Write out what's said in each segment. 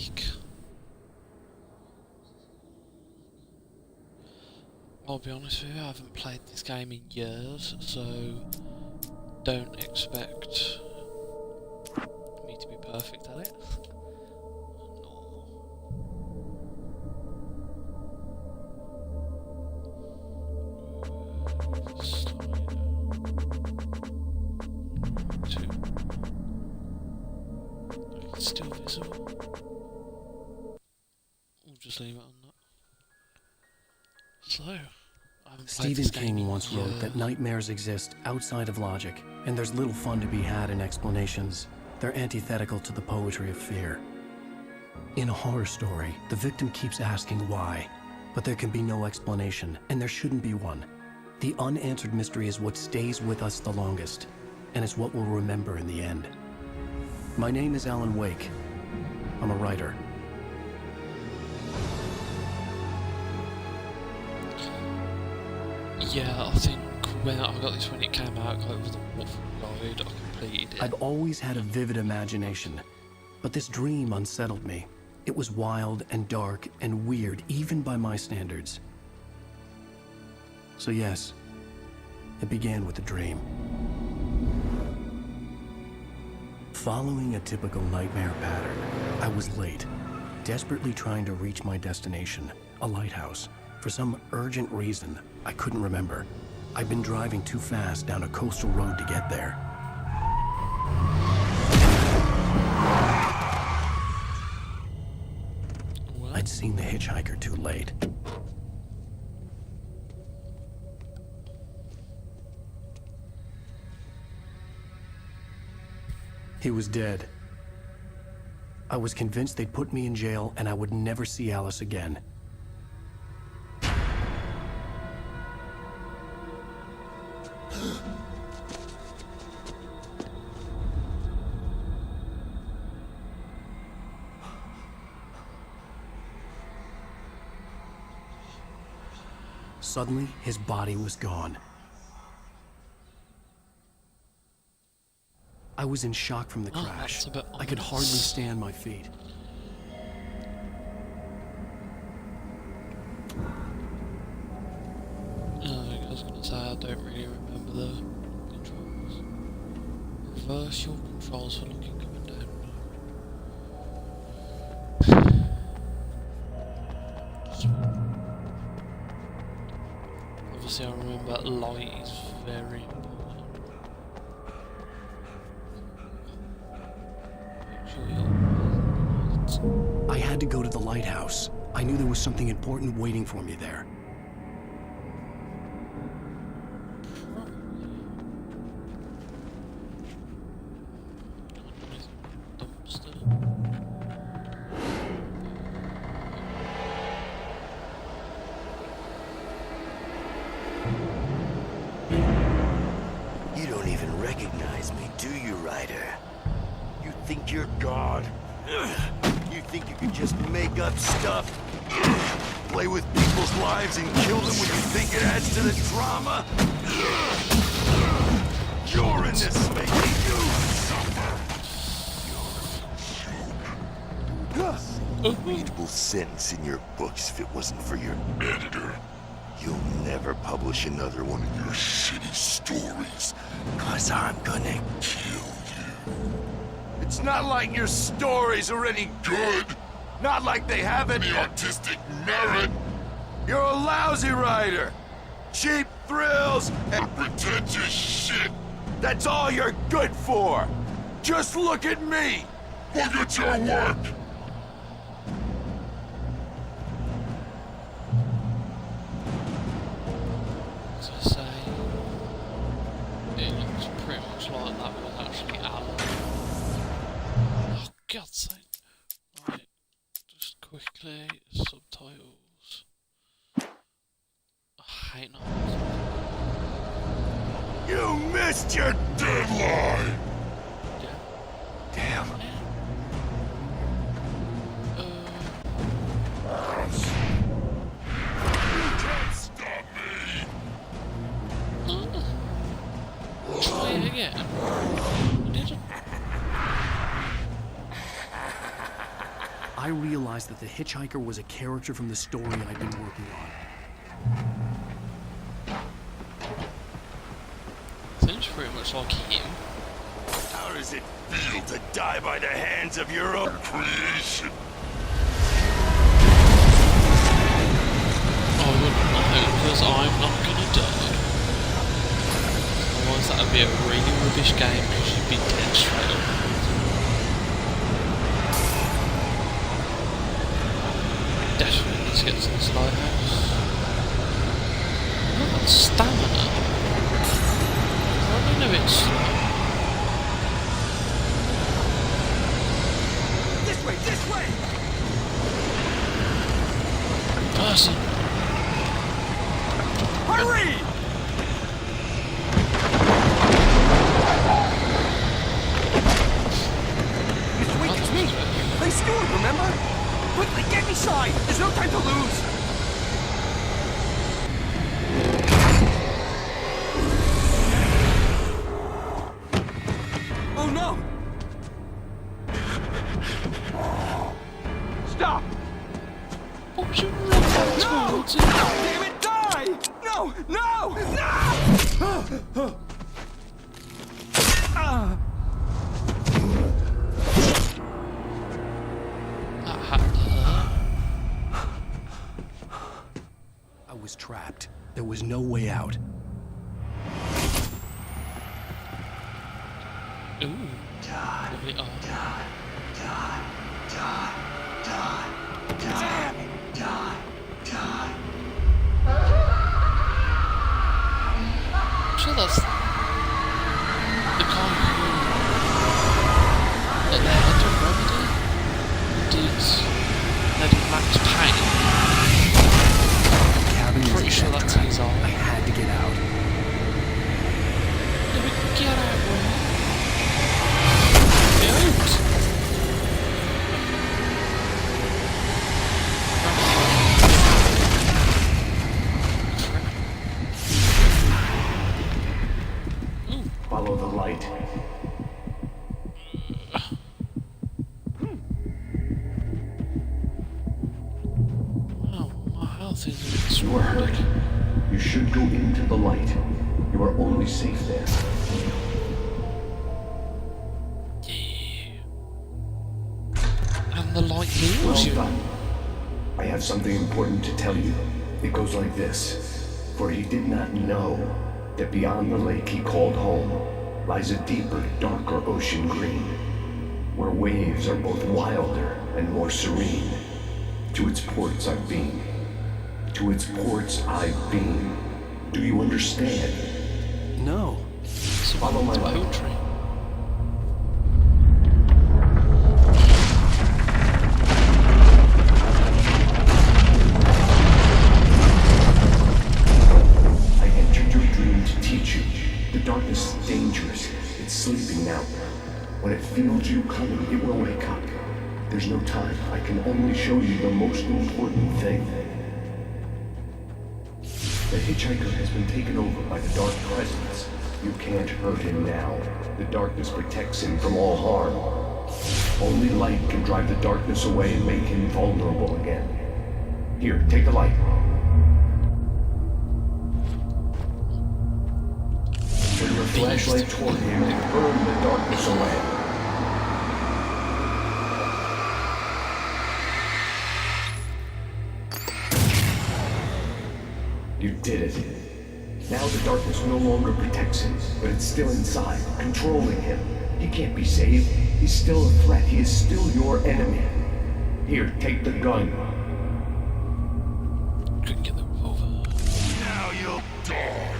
like... I'll be honest with you, I haven't played this game in years, so don't expect me to be perfect at it. It's still visible. We'll just leave it on that. So, I haven't played Stephen this game King in once wrote years. that nightmares exist outside of logic, and there's little fun to be had in explanations. They're antithetical to the poetry of fear. In a horror story, the victim keeps asking why, but there can be no explanation, and there shouldn't be one. The unanswered mystery is what stays with us the longest, and it's what we'll remember in the end. My name is Alan Wake. I'm a writer. Yeah, I think when I got this when it came out, it was the Waterfall Guide, I completed it. I've always had a vivid imagination, but this dream unsettled me. It was wild and dark and weird, even by my standards. So yes, it began with a dream. Following a typical nightmare pattern, I was late, desperately trying to reach my destination, a lighthouse. For some urgent reason, I couldn't remember. I'd been driving too fast down a coastal road to get there. Well, I'd seen the hitchhiker too late. He was dead. I was convinced they'd put me in jail and I would never see Alice again. Suddenly, his body was gone. I was in shock from the Oh, crash. that's a bit I could hardly ominous. stand my feet. I was going to say, I don't really remember the controls. Reverse your controls for looking up and down. Obviously, I remember light is very important. Make sure you're... I had to go to the lighthouse. I knew there was something important waiting for me there. Dumpster. You don't even recognize me, do you, Ryder? You think you're God? You think you can just make up stuff? Play with people's lives and kill them when you think it adds to the drama? You're in this, making you suffer! You're a readable sentence in your books if it wasn't for your editor. You'll never publish another one of your shitty stories, 'cause I'm gonna kill you. It's not like your stories are any good. Not like they have any artistic merit. You're a lousy writer. Cheap thrills and pretentious shit. That's all you're good for. Just look at me. Look at your work. As I say, it looks pretty much like that was actually Alan. Oh, God's sake. Right, just quickly, subtitles. I hate not. You missed your deadline. Yeah. Damn. You can't stop me. Try it again. I didn't. I I realized that the hitchhiker was a character from the story I'd been working on. Seems pretty much like him. How does it feel to die by the hands of your own creation? I wouldn't know, because I'm not gonna die. Otherwise that would be a really rubbish game, because you'd be dead straight up. Definitely need to get to this lighthouse. I've got stamina. I don't know it's slow. This way! Person. Hurry! Mr. Wake, it's me! Play steward, remember? Quickly, get inside! There's no time to lose! Oh no! Stop! What was you running towards it? Damn it, die! No! No! No! That had to hurt. I was trapped. There was no way out. Ooh. Lovely art. Damn it! I'm sure that's the guy who at the head of Remedy did Lady Max Payne. The cabin was Pretty a sure death that's trap. his art. I had to get out. Yeah, but get out, bro. Get out. Follow the light. Wow, my health is a bit You are hurt. screwed. You should go into the light. You are only safe there. Yeah. And the light Well heals you. done. I have something important to tell you. It goes like this. For he did not know that beyond the lake he called home lies a deeper, darker ocean green, where waves are both wilder and more serene. To its ports I've been. To its ports I've been. Do you understand? No. Follow my light. Poetry. I entered your dream to teach you. The darkness is dangerous. It's sleeping now. When it feels you coming, it will wake up. There's no time. I can only show you the most important thing. The hitchhiker has been taken over by the dark presence. You can't hurt him now. The darkness protects him from all harm. Only light can drive the darkness away and make him vulnerable again. Here, take the light. Turn your flashlight toward him and burn the darkness away. You did it. Now the darkness no longer protects him, but it's still inside, controlling him. He can't be saved. He's still a threat. He is still your enemy. Here, take the gun. Couldn't get the revolver. Now you'll die.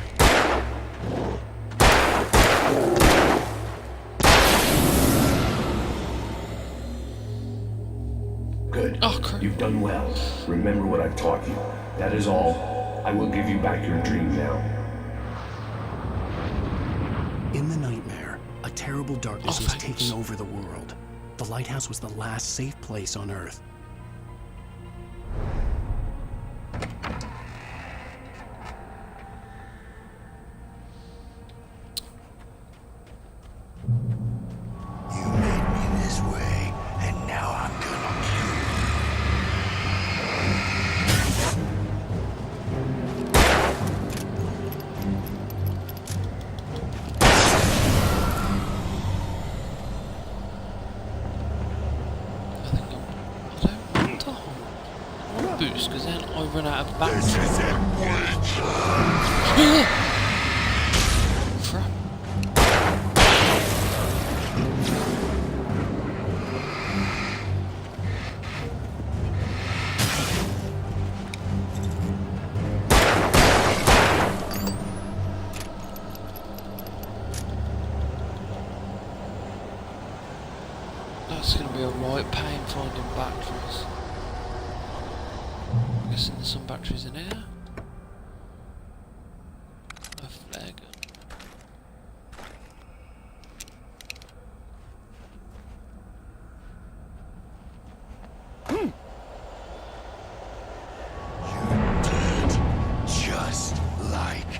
Good. Oh, crap. You've done well. Remember what I've taught you. That is all. I will give you back your dream now. In the nightmare, a terrible darkness Oh, was thanks. taking over the world. The lighthouse was the last safe place on Earth. You made me this way, and now I'm gonna kill you. run out of batteries. This isn't Witch! Crap. That's going to be a right pain finding batteries. I'm guessing there's some batteries in here. A flare gun. You're dead. Just like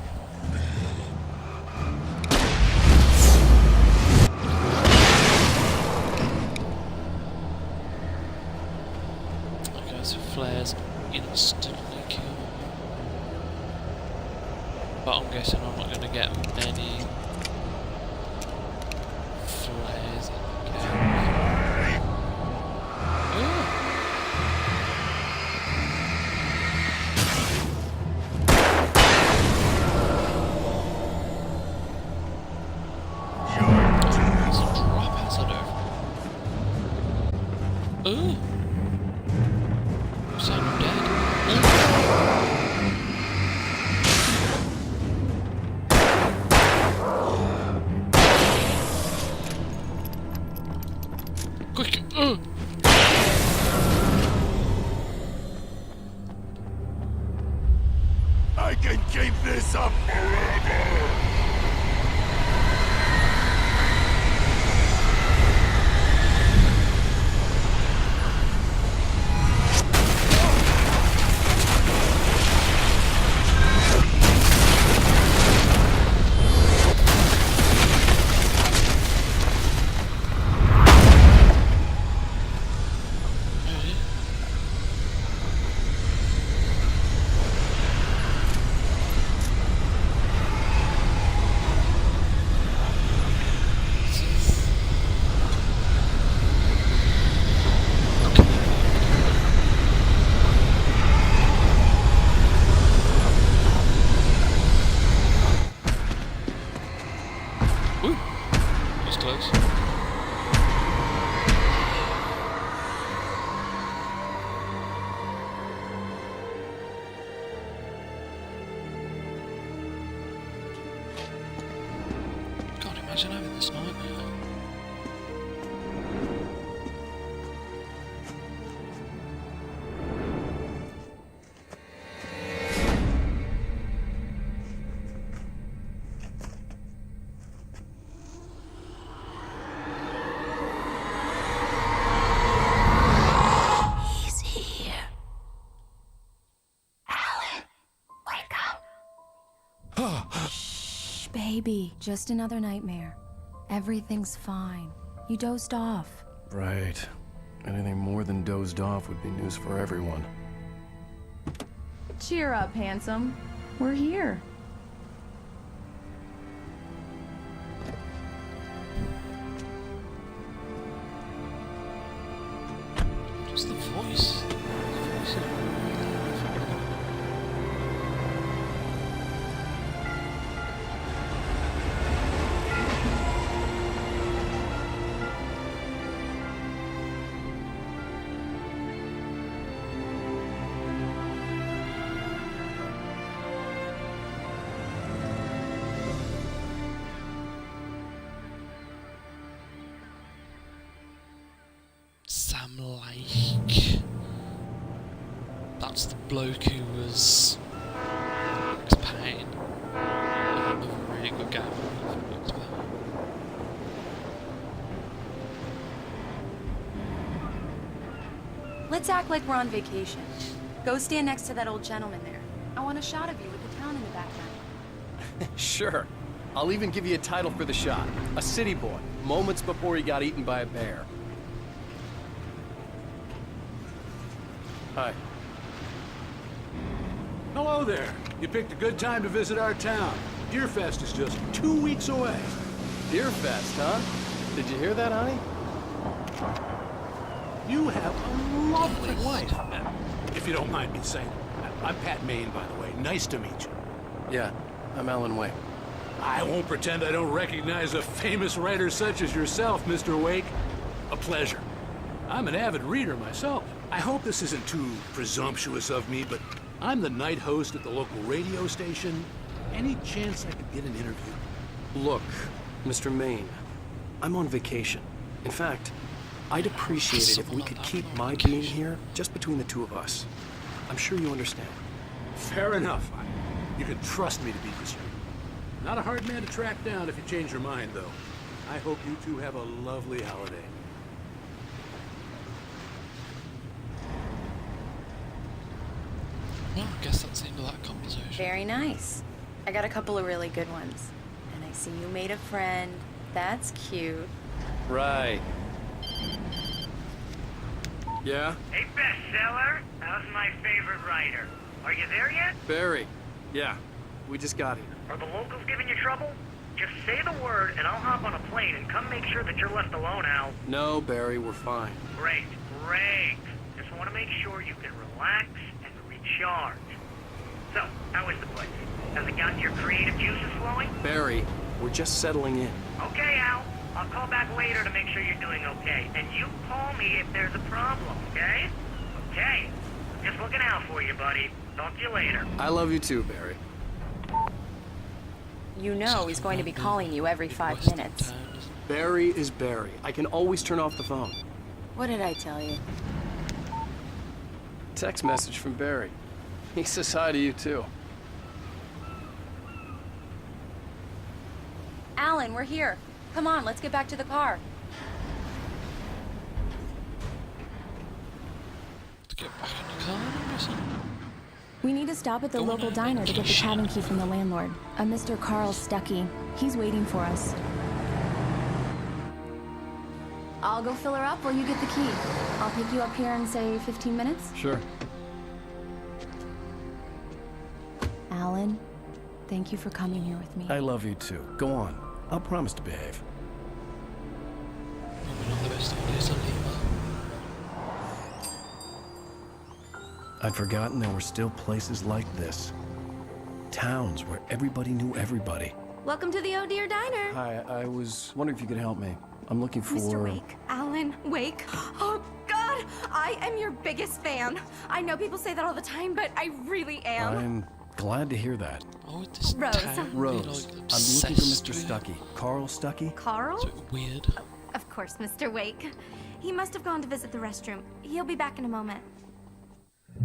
Okay, so flares instantly kill. But I'm guessing I'm not going to get many flares in the game. Ooh. There's a drop outside over. Ooh. Saying I'm dead. Quick! I can keep this up forever! Ooh, that was close. God, imagine having this nightmare. He's here. Alan, wake up. Shh, baby. Just another nightmare. Everything's fine. You dozed off. Right. Anything more than dozed off would be news for everyone. Cheer up, handsome. We're here. Just the voice. Sam Lake. That's the bloke who was Max Payne. Another really good game for Max Payne. Let's act like we're on vacation. Go stand next to that old gentleman there. I want a shot of you with the town in the background. Sure. I'll even give you a title for the shot. A city boy, moments before he got eaten by a bear. Hi. Hello there. You picked a good time to visit our town. Deerfest is just 2 weeks away. Deerfest, huh? Did you hear that, honey? You have a lovely wife, if you don't mind me saying that. I'm Pat Maine, by the way. Nice to meet you. Yeah, I'm Alan Wake. I won't pretend I don't recognize a famous writer such as yourself, Mr. Wake. A pleasure. I'm an avid reader myself. I hope this isn't too presumptuous of me, but I'm the night host at the local radio station. Any chance I could get an interview? Look, Mr. Maine, I'm on vacation. In fact, I'd appreciate it if we could keep my being here just between the two of us. I'm sure you understand. Fair enough. You can trust me to be discreet. Not a hard man to track down if you change your mind, though. I hope you two have a lovely holiday. Well, I guess that's the end of that conversation. Very nice. I got a couple of really good ones. And I see you made a friend. That's cute. Right. Yeah? Hey, bestseller. How's my favorite writer? Are you there yet? Barry. Yeah, we just got here. Are the locals giving you trouble? Just say the word and I'll hop on a plane and come make sure that you're left alone, Al. No, Barry, we're fine. Great, great. Just want to make sure you can relax and recharge. So, how is the place? Has it gotten your creative juices flowing? Barry, we're just settling in. Okay, Al. I'll call back later to make sure you're doing okay. And you call me if there's a problem, okay? Okay. I'm just looking out for you, buddy. Talk to you later. I love you too, Barry. You know he's going to be calling you every 5 minutes. Barry is Barry. I can always turn off the phone. What did I tell you? Text message from Barry. He says hi to you too. Alan, we're here. Come on, let's get back to the car. To get back in the car, or something? We need to stop at the local diner to get the cabin key from the landlord, a Mr. Carl Stuckey. He's waiting for us. I'll go fill her up while you get the key. I'll pick you up here in, say, 15 minutes? Sure. Alan, thank you for coming here with me. I love you too. Go on. I'll promise to behave. Probably not the best holidays on either. I'd forgotten there were still places like this. Towns where everybody knew everybody. Welcome to the Oh Dear Diner. Hi, I was wondering if you could help me. I'm looking for... Mr. Wake. Alan Wake. Oh, God! I am your biggest fan. I know people say that all the time, but I really am. I'm glad to hear that. Oh, this Rose. town Rose, be, like, I'm looking for obsessed Mr. with- Stuckey. Carl Stuckey? Carl? So weird. Of course, Mr. Wake. He must have gone to visit the restroom. He'll be back in a moment.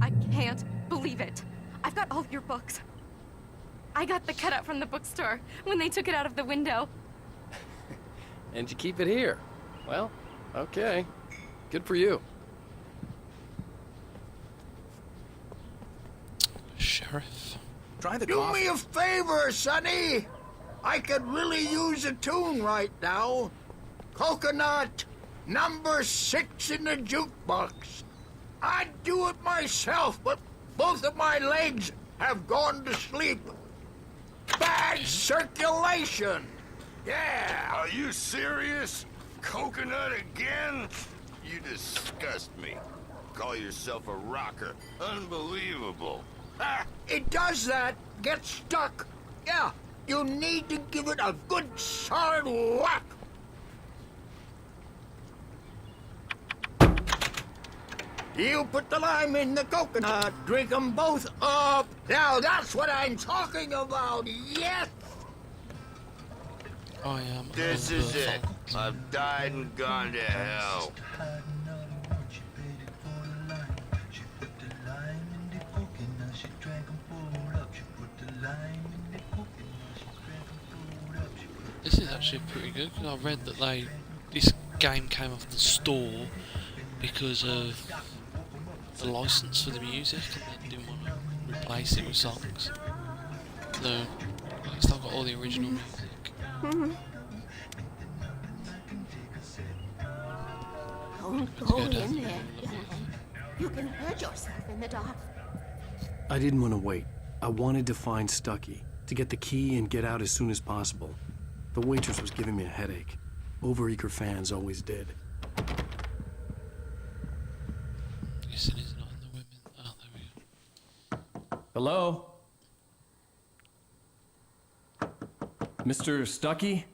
I can't believe it. I've got all your books. I got the cutout from the bookstore when they took it out of the window. And you keep it here. Well, okay. Good for you. Sheriff. Try the Do coffee. me a favor, Sonny. I could really use a tune right now. Coconut, number 6 in the jukebox. I'd do it myself, but both of my legs have gone to sleep. Bad circulation. Yeah. Are you serious? Coconut again? You disgust me. Call yourself a rocker. Unbelievable. Ah, it does that. Get stuck. Yeah, you need to give it a good solid whack. You put the lime in the coconut, drink them both up. Now that's what I'm talking about, yes! I am. This is it. I've died and gone to hell. This is actually pretty good because I read that this game came off the store because of the license for the music and they didn't want to replace it with songs. No, it's still got all the original music. Don't Go go down in the there. middle of You can hurt yourself in the dark. I didn't want to wait. I wanted to find Stuckey, to get the key and get out as soon as possible. The waitress was giving me a headache. Overeager fans always did. Guessing he's not in the women. Oh, there we go. Hello? Mr. Stuckey?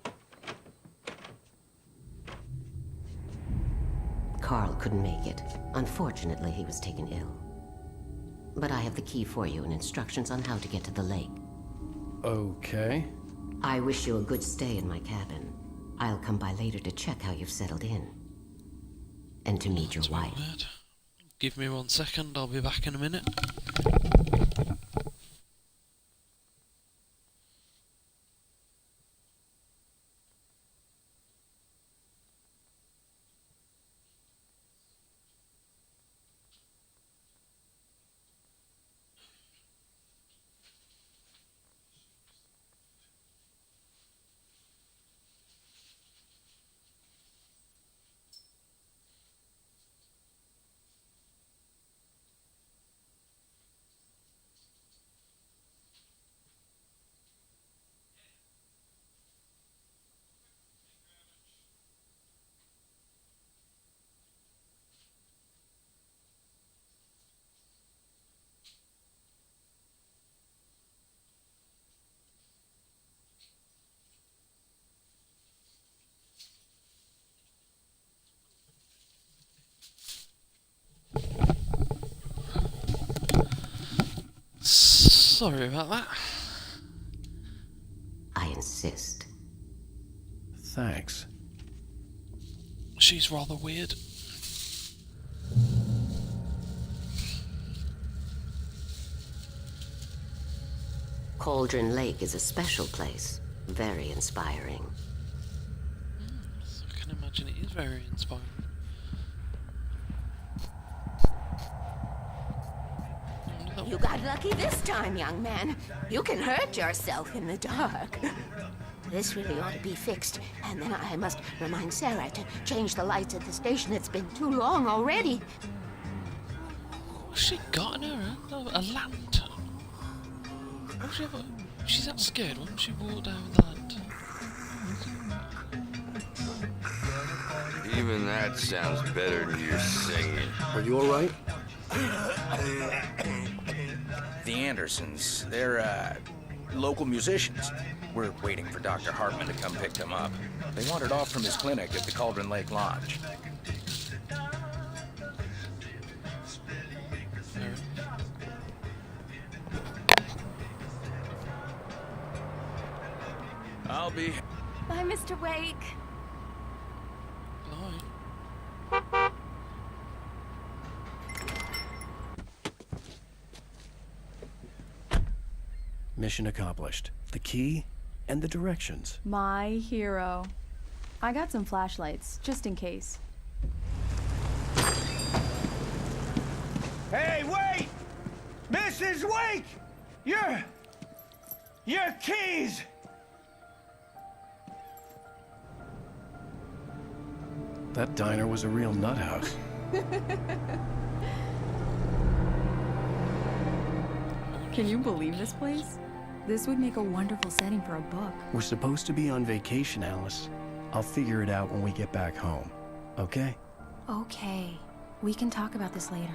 Carl couldn't make it. Unfortunately, he was taken ill. But I have the key for you and instructions on how to get to the lake. Okay. I wish you a good stay in my cabin. I'll come by later to check how you've settled in. And to meet your wife. Bad. Give me 1 second, I'll be back in a minute. Sorry about that. I insist. Thanks. She's rather weird. Cauldron Lake is a special place. Very inspiring. I can imagine it is very inspiring. You got lucky this time, young man. You can hurt yourself in the dark. This really ought to be fixed, and then I must remind Sarah to change the lights at the station. It's been too long already. What's she got in her hand? A lantern? What's she ever... She's that scared. Why don't she walk down with the lantern? Even that sounds better than your singing. Are you alright? The Andersons, they're, local musicians. We're waiting for Dr. Hartman to come pick them up. They wandered off from his clinic at the Cauldron Lake Lodge. I'll be... Bye, Mr. Wake. Bye. Mission accomplished. The key and the directions. My hero. I got some flashlights, just in case. Hey, wait! Mrs. Wake! Your keys! That diner was a real nut house. Can you believe this place? This would make a wonderful setting for a book. We're supposed to be on vacation, Alice. I'll figure it out when we get back home. Okay? Okay. We can talk about this later.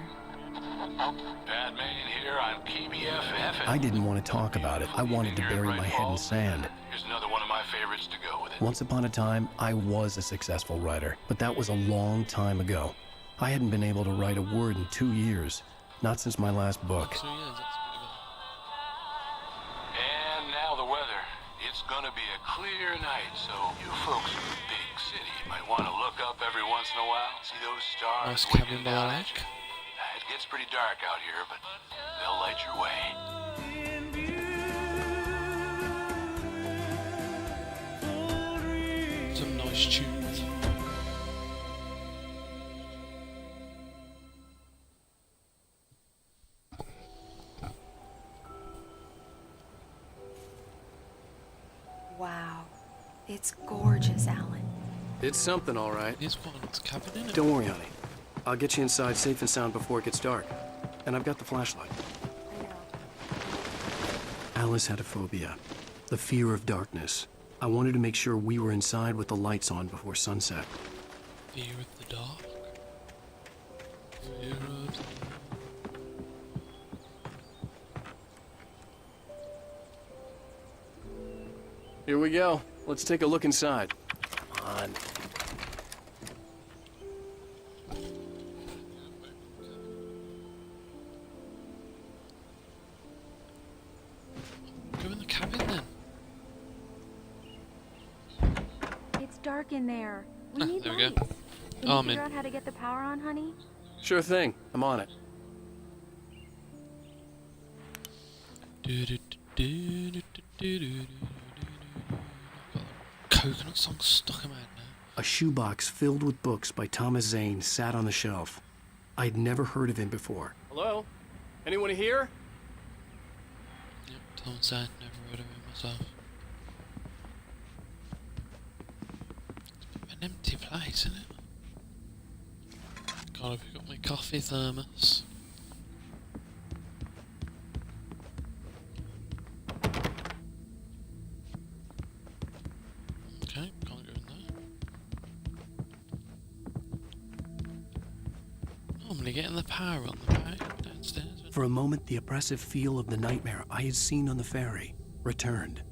Pat Main here on PBFF. I didn't want to talk about it. I wanted to bury my head in sand. Here's another one of my favorites to go with it. Once upon a time, I was a successful writer, but that was a long time ago. I hadn't been able to write a word in 2 years. Not since my last book. So yeah, that's And now the weather. It's gonna be a clear night, so you folks in the big city might want to look up every once in a while. See those stars nice winking cabin by down the at lake. you. It gets pretty dark out here, but they'll light your way. Some nice tunes. Wow. It's gorgeous, Alan. It's something, all right. There's one's cabin in it. Don't worry, honey. I'll get you inside safe and sound before it gets dark. And I've got the flashlight. Alice had a phobia. The fear of darkness. I wanted to make sure we were inside with the lights on before sunset. Fear of the dark. Fear of the... Here we go. Let's take a look inside. Come on. Go in the cabin then. It's dark in there. We Ah, need there we go. lights. Can Oh, you I'm figure in. out how to get the power on, honey? Sure thing. I'm on it. Coconut song stuck in my head now. A shoebox filled with books by Thomas Zane sat on the shelf. I'd never heard of him before. Hello? Anyone here? Yep, Thomas Zane, never heard of him myself. It's a bit of an empty place, isn't it? Gotta pick up my coffee thermos. Okay, can't go in there. Normally getting the power on the back downstairs. For a moment, the oppressive feel of the nightmare I had seen on the ferry returned.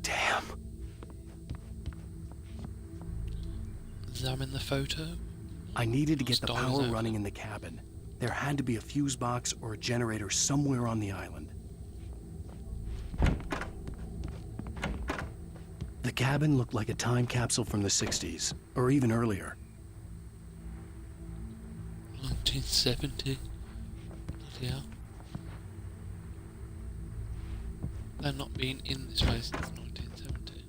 Damn. Examine the photo. I needed to get the Stars power out. running in the cabin. There had to be a fuse box or a generator somewhere on the island. The cabin looked like a time capsule from the 60s, or even earlier. 1970. Bloody hell. They've not been in this place since 1970.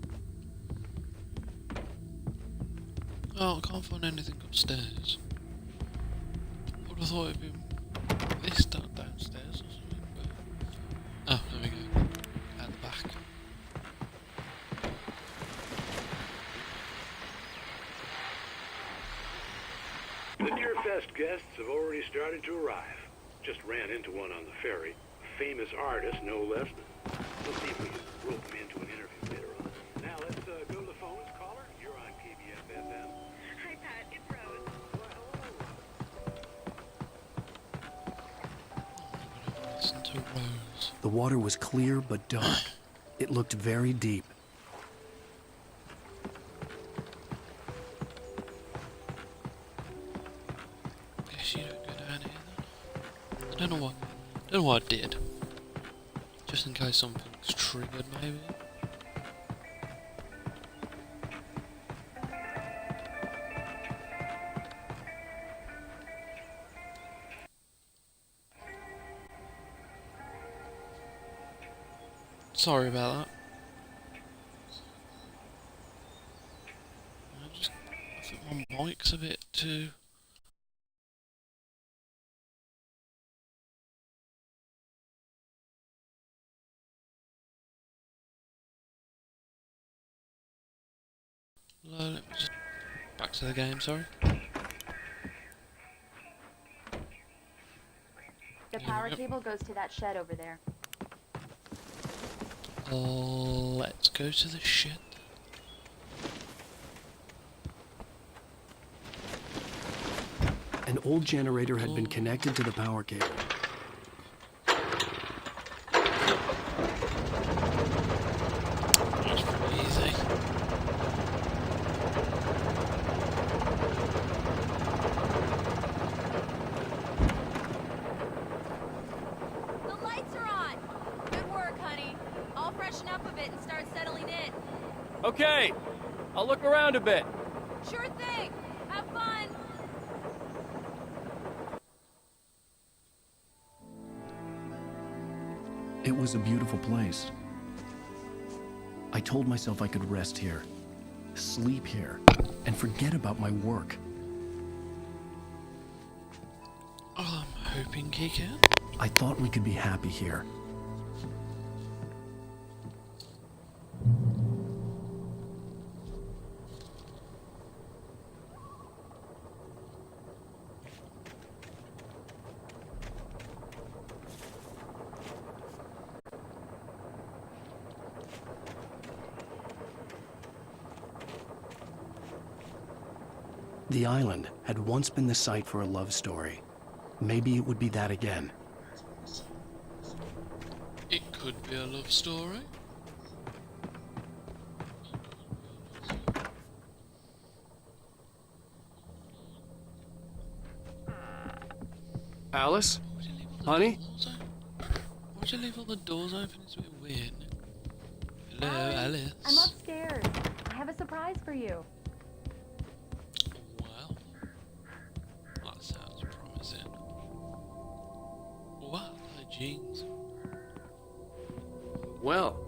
Oh, I can't find anything upstairs. I would have thought it'd been this downstairs or something, but... Oh, there we go. At the back. The Deerfest guests have already started to arrive. Just ran into one on the ferry. A famous artist, no less. Let's see if we can rope him into an interview later on. Now let's go to the phones. Caller, you're on KBF-FM. Hi, Pat. It's Rose. Listen to Rose. The water was clear but dark. It looked very deep. Guess you don't go down here then. I don't know what I did. Just in case something's triggered, maybe. Sorry about that. I think my mic's a bit too... Let me just... Back to the game, sorry. The power cable goes to that shed over there. Let's go to the shed. An old generator had been connected to the power cable. That's pretty easy. The lights are on. Good work, honey. I'll freshen up a bit and start settling in. Okay. I'll look around a bit. Sure thing. Have fun. It was a beautiful place. I told myself I could rest here, sleep here, and forget about my work. I'm hoping he can. I thought we could be happy here. The island had once been the site for a love story. Maybe it would be that again. could be a love story. Alice? Honey? Why'd you leave all the doors open? It's a bit weird. Hello, Alice. I'm upstairs. I have a surprise for you. Well, that sounds promising. Wow, the jeans. Well,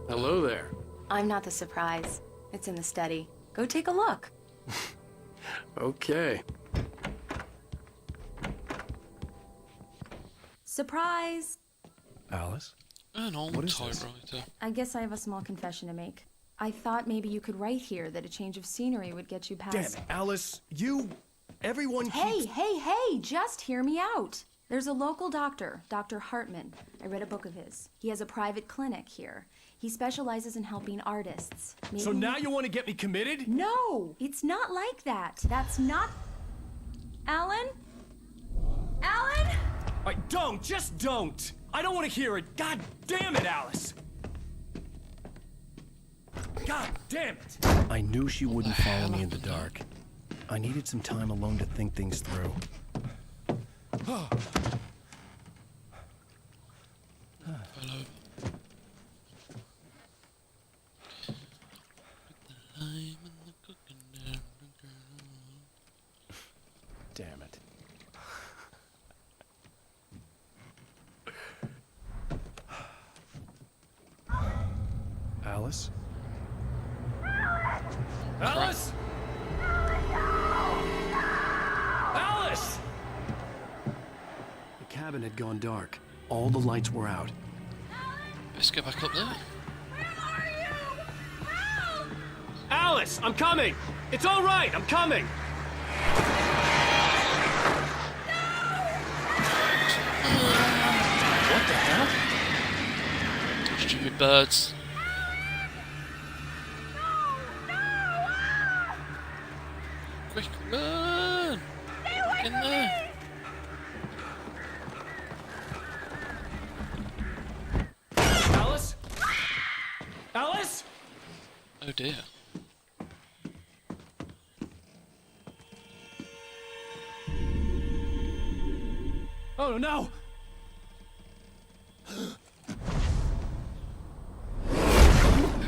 hello there. I'm not the surprise. It's in the study. Go take a look. Okay. Surprise! Alice? An old typewriter. I guess I have a small confession to make. I thought maybe you could write here that a change of scenery would get you past... Damn it, Alice. Everyone keeps... Hey, just hear me out. There's a local doctor, Dr. Hartman. I read a book of his. He has a private clinic here. He specializes in helping artists. So now you want to get me committed? No, it's not like that. That's not... Alan? Alan? Just don't! I don't want to hear it. God damn it, Alice! God damn it! I knew she wouldn't follow me in the dark. I needed some time alone to think things through. Hello. Damn it. Alice? Alice? Alice! The cabin had gone dark. All the lights were out. Let's get back up there. Alice, I'm coming! It's all right, I'm coming! What the hell? Stupid birds. Quick, run! Get in there! Alice? Alice? Oh dear. Oh no!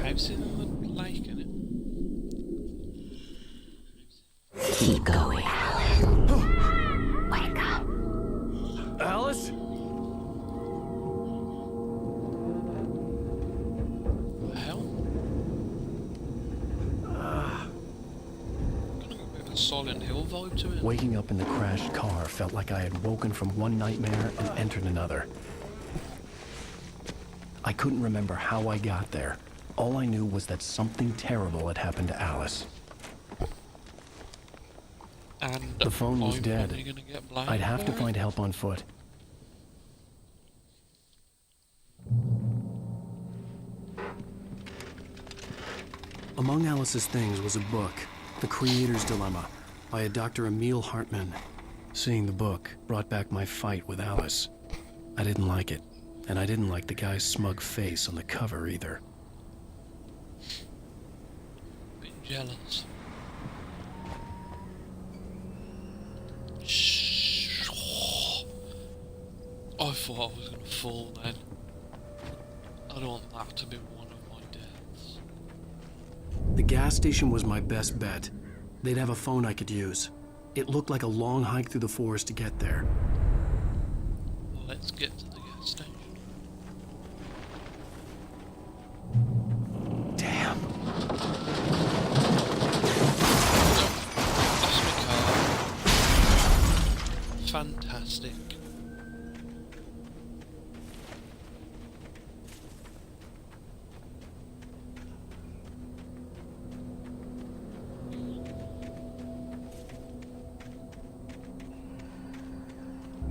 House in the lake, in it. Keep going, Alan. Wake up. Alice? What the hell? Got a bit of a Silent Hill vibe to it. Waking up in the crashed car felt like I had woken from one nightmare and entered another. I couldn't remember how I got there. All I knew was that something terrible had happened to Alice. And The phone was I'm dead. probably gonna get blamed I'd have to for it. find help on foot. Among Alice's things was a book, The Creator's Dilemma, by a Dr. Emil Hartman. Seeing the book brought back my fight with Alice. I didn't like it, and I didn't like the guy's smug face on the cover either. Bit jealous. Shh. I thought I was gonna fall then. I don't want that to be one of my deaths. The gas station was my best bet. They'd have a phone I could use. It looked like a long hike through the forest to get there. Let's get to the gas station. Damn. That's my car. Fantastic.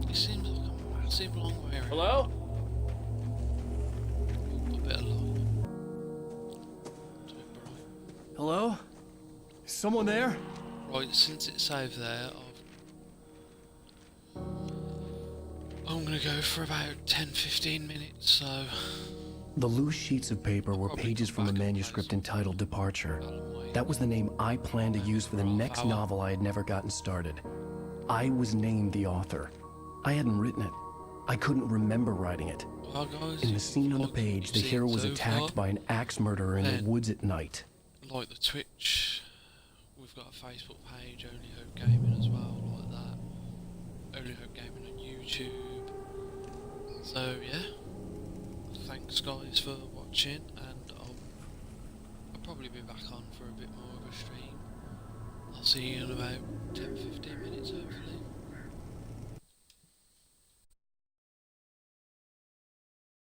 It seems like a massive long way around. Hello? A bit of light. Hello? Is someone there? Right, since it's over there, I'm gonna go for about 10-15 minutes, so The loose sheets of paper were pages from a manuscript entitled Departure. That was the name I planned to use for the next novel I had never gotten started. I was named the author. I hadn't written it. I couldn't remember writing it. In the scene on the page, the hero was attacked by an axe murderer in the woods at night. Like the Twitch, we've got a Facebook page, Only Hope Gaming as well, like that. Only Hope Gaming on YouTube. So yeah, thanks guys for watching, and I'll probably be back on for a bit more of a stream. I'll see you in about 10-15 minutes hopefully.